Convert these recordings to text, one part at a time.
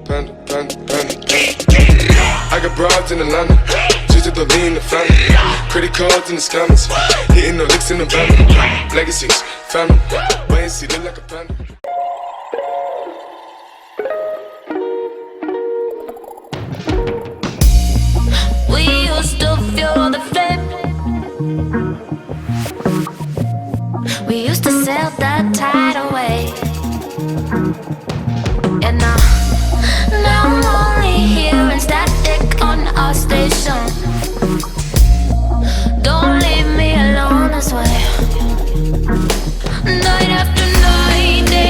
panda, panda, panda, panda. I got broads in Atlanta, just to lean in the family. Credit cards in the scammers, hitting the licks in the van. Legacies, family, wait and see, look like a panda. We used to fuel the flame. We used to sail the tide away. And now I'm only hearing static on our station. Don't leave me alone this way. Night after night, day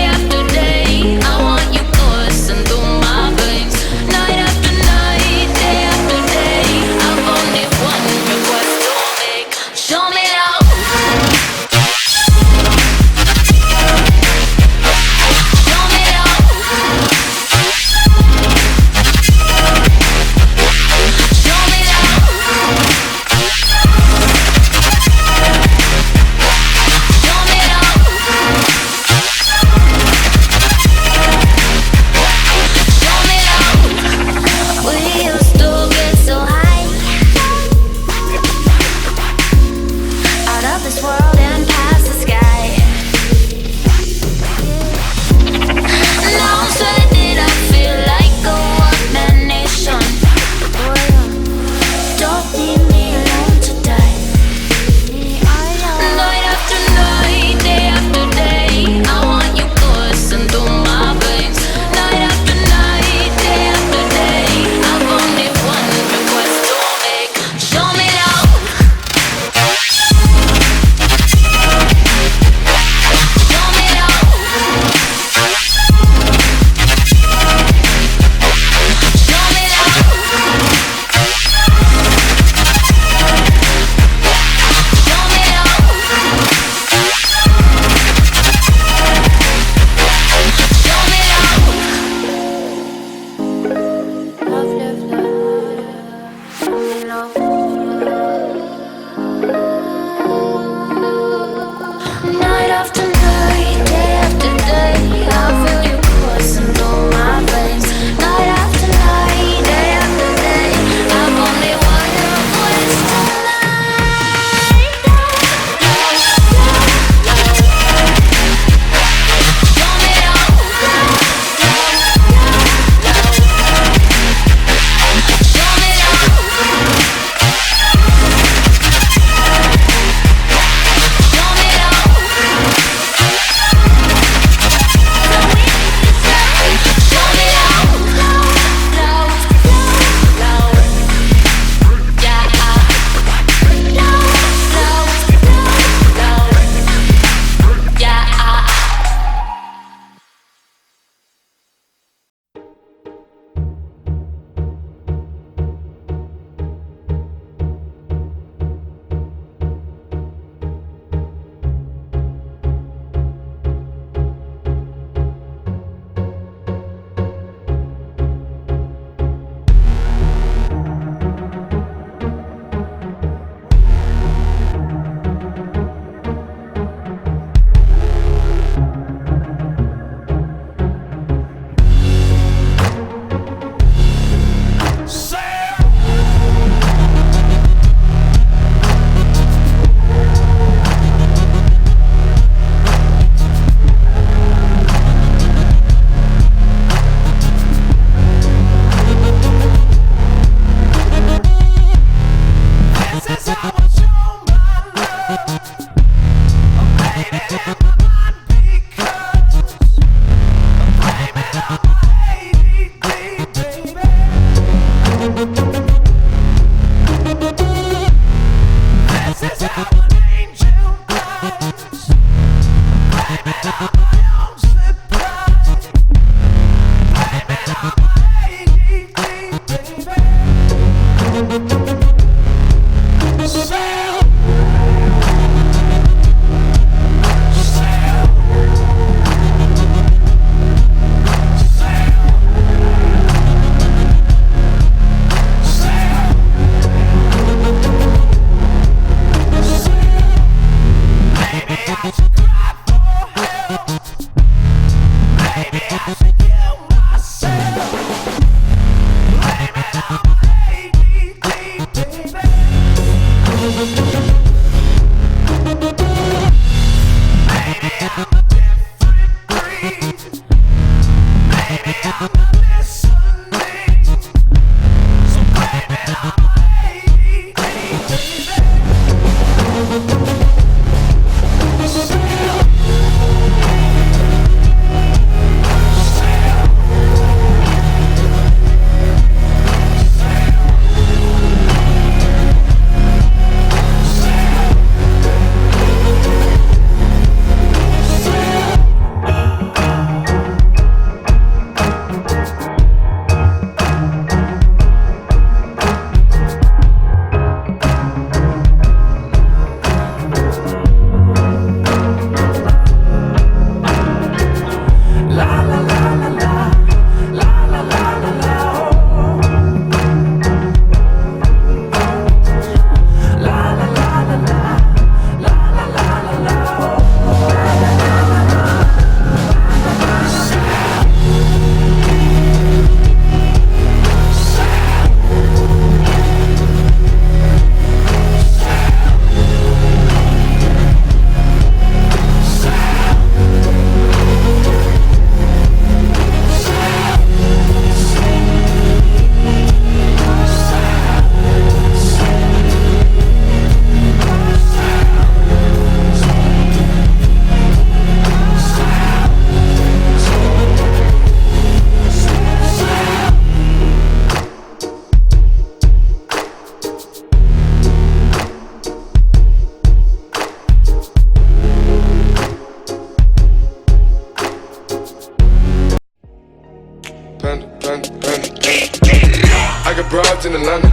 I got broads in Atlanta,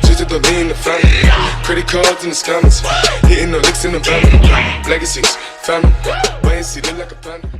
just to lean the family. Credit cards in the scammers, hitting the licks in the van. Legacies, family, wait and see, look like a panda.